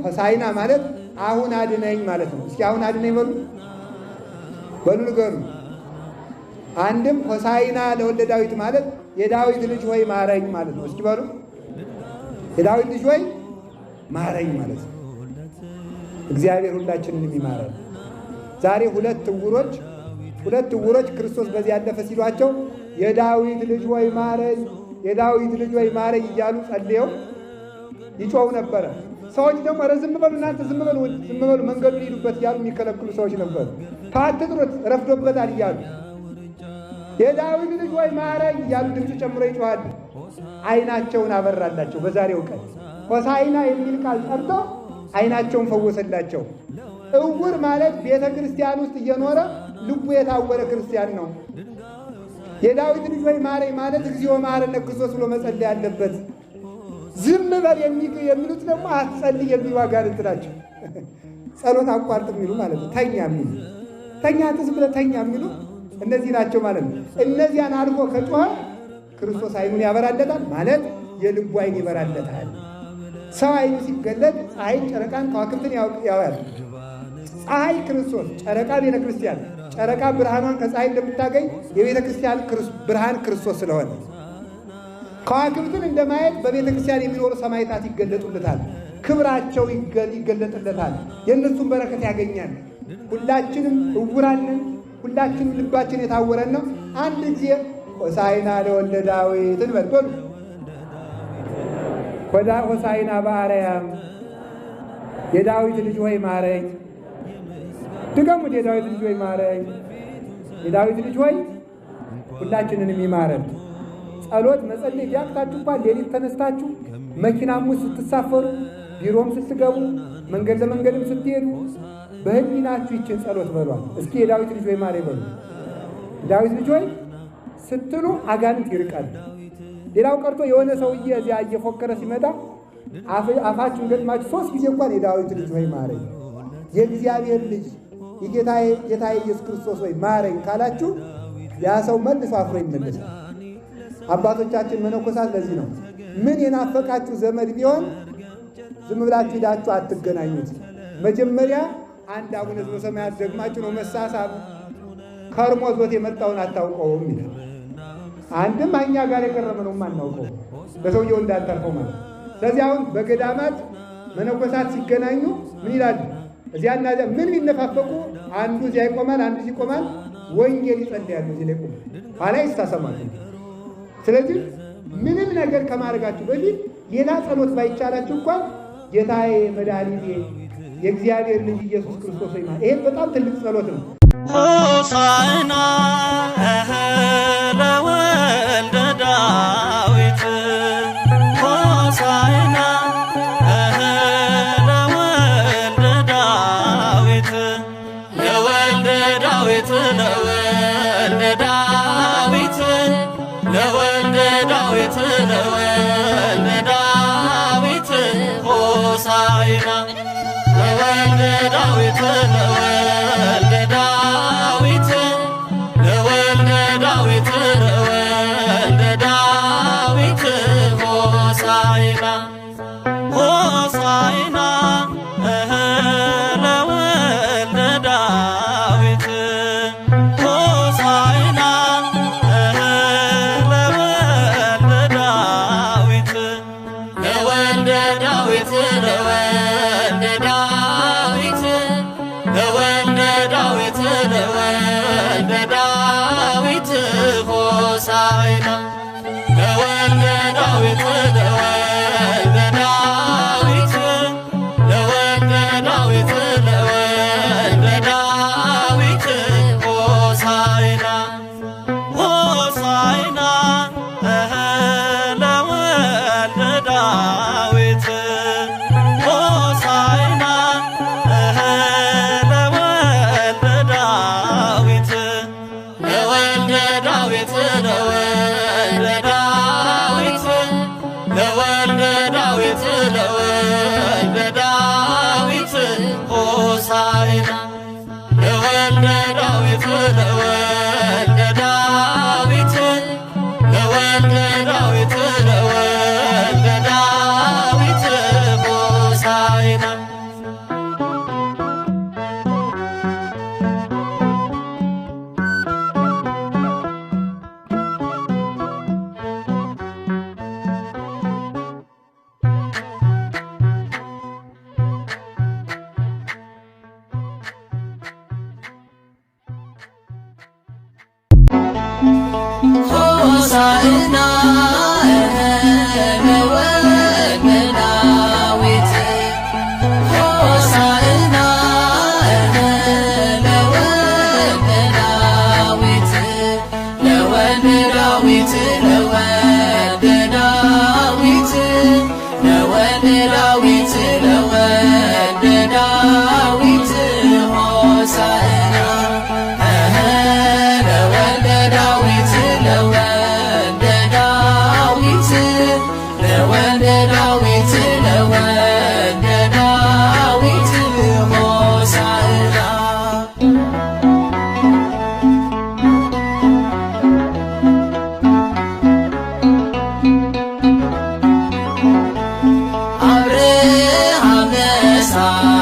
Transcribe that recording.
ሆሳዕና ማለት አሁን አድነኝ ማለት ነው። እስኪ አሁን አድነኝ በሉ በሉ ንገሩ። አንድም ሆሳዕና ለወልደ ዳዊት ማለት የዳዊት ልጅ ሆይ ማረኝ ማለት ነው። እስኪ በሉ የዳዊት ልጅ ሆይ ማረኝ ማለት ነው። እግዚአብሔር ሁላችንን የሚማረን። ዛሬ ሁለት ዕውሮች ክርስቶስ በዚህ ያለፈ ሲሏቸው የዳዊት ልጅ ሆይ ማረኝ፣ የዳዊት ልጅ ሆይ ማረኝ እያሉ ጸልየው ይጮው ነበረ። ሰዎች ደግሞ ኧረ ዝም በሉ እናንተ ዝም በሉ መንገዱን ሄዱበት እያሉ የሚከለክሉ ሰዎች ነበሩ። አትጥሩት ረፍዶበታል እያሉ የዳዊት ልጅ ሆይ ማረኝ እያሉ ድምፅ ጨምሮ ይጮኻሉ። ዓይናቸውን አበራላቸው። በዛሬው ቀን ሆሳዕና የሚል ቃል ጠርቶ ዓይናቸውን ፈወሰላቸው። ዕውር ማለት ቤተ ክርስቲያን ውስጥ እየኖረ ልቡ የታወረ ክርስቲያን ነው። የዳዊት ልጅ ሆይ ማረኝ ማለት እግዚኦ መሐረነ ክርስቶስ ብሎ መጸለይ አለበት። ዝም በል የሚሉት ደግሞ አትጸልይ የሚሉ አጋንንት ናቸው። ጸሎት አቋርጥ የሚሉ ማለት ነው። ተኛ የሚሉ ተኛ ትዝ ብለህ ተኛ የሚሉ እነዚህ ናቸው ማለት ነው። እነዚያን አልፎ ከጮኸ ክርስቶስ ዓይኑን ያበራለታል ማለት የልቡ ዓይን ይበራለታል። ሰው ዓይኑ ሲገለጥ ፀሐይን፣ ጨረቃን፣ ከዋክብትን ያያል። ፀሐይ ክርስቶስ፣ ጨረቃ ቤተ ክርስቲያን። ጨረቃ ብርሃኗን ከፀሐይ እንደምታገኝ የቤተ ክርስቲያን ብርሃን ክርስቶስ ስለሆነ ከዋክብትን እንደማየት በቤተ ክርስቲያን የሚኖሩ ሰማዕታት ይገለጡለታል። ክብራቸው ይገለጥለታል። የእነሱን በረከት ያገኛል። ሁላችንም ዕውራን ነን። ሁላችንም ልባችን የታወረን ነው። አንድ ጊዜ ሆሳዕና ለወልደ ዳዊት እንበል በሉ። ሆሳዕና በአርያም የዳዊት ልጅ ሆይ ማረኝ። ድገሙት። የዳዊት ልጅ ሆይ ማረኝ። የዳዊት ልጅ ሆይ ሁላችንንም ይማረን። ጸሎት መጸለይ ቢያቅታችሁ እንኳን ሌሊት ተነስታችሁ መኪናም ውስጥ ስትሳፈሩ፣ ቢሮም ስትገቡ፣ መንገድ ለመንገድም ስትሄዱ በህሊናችሁ ይችን ጸሎት በሏል። እስኪ የዳዊት ልጅ ሆይ ማረኝ በሉ። ዳዊት ልጅ ሆይ ስትሉ አጋንንት ይርቃል። ሌላው ቀርቶ የሆነ ሰውዬ እዚያ እየፎከረ ሲመጣ አፋችሁን ገጥማችሁ 3 ጊዜ እንኳን የዳዊት ልጅ ሆይ ማረኝ፣ የእግዚአብሔር ልጅ የጌታዬ ኢየሱስ ክርስቶስ ሆይ ማረኝ ካላችሁ ያ ሰው መልሶ አፍሮ ይመለሳል። አባቶቻችን መነኮሳት ለዚህ ነው ምን የናፈቃችሁ ዘመድ ቢሆን ዝም ብላችሁ ሄዳችሁ አትገናኙት። መጀመሪያ አንድ አቡነ ዘበሰማያት ደግማችሁ ነው መሳሳብ። ከርሞ ዞት የመጣውን አታውቀውም ይላል። አንድም እኛ ጋር የቀረበ ነው የማናውቀው በሰውየው እንዳታልፈው ማለት። ስለዚህ አሁን በገዳማት መነኮሳት ሲገናኙ ምን ይላሉ? እዚያና እዚያ ምን ቢነፋፈቁ አንዱ እዚያ ይቆማል፣ አንዱ ይቆማል። ወንጌል ይጸልያሉ። እዚህ ላይ ቆሙ ኋላ ይስታሰማሉ። ስለዚህ ምንም ነገር ከማድረጋችሁ በፊት ሌላ ጸሎት ባይቻላችሁ እንኳን ጌታዬ መድኃኒቴ የእግዚአብሔር ልጅ ኢየሱስ ክርስቶስ ሆይ ማረኝ። ይሄ በጣም ትልቅ ጸሎት ነው። ሆሳዕና ለወልደ ዳዊት ሆሳዕና ለወልደ ዳዊት ለወልደ ዳዊት ለወልደ ዳዊት ለወልደ ዳዊት ለወልደ ዳዊት ሆሳዕና ለወልደ ዳዊት ለወልደ ዳዊት ለወልደ ዳዊት ለወልደ ዳዊት ሆሳዕና ሆሳዕና ለወልደ ዳዊት ሆሳዕና ለወልደ ዳዊት ለወልደ ዳዊት ለወልደ ዳዊት ለወልደ ዳዊት ለወልደ ሆሳዕና ለወልደ ዳዊት ሆሳዕና ለወልደ ዳዊት ለወልደ ዳዊት ለወልደ ዳዊት ለወልደ ዳዊት ለወልደ ዳዊት ሆሳዕና ለወልደ ዳዊት ለወልደ ዳዊት ለወልደ ዳዊት ለወልደ ዳዊት ሆሳዕና አብርሃም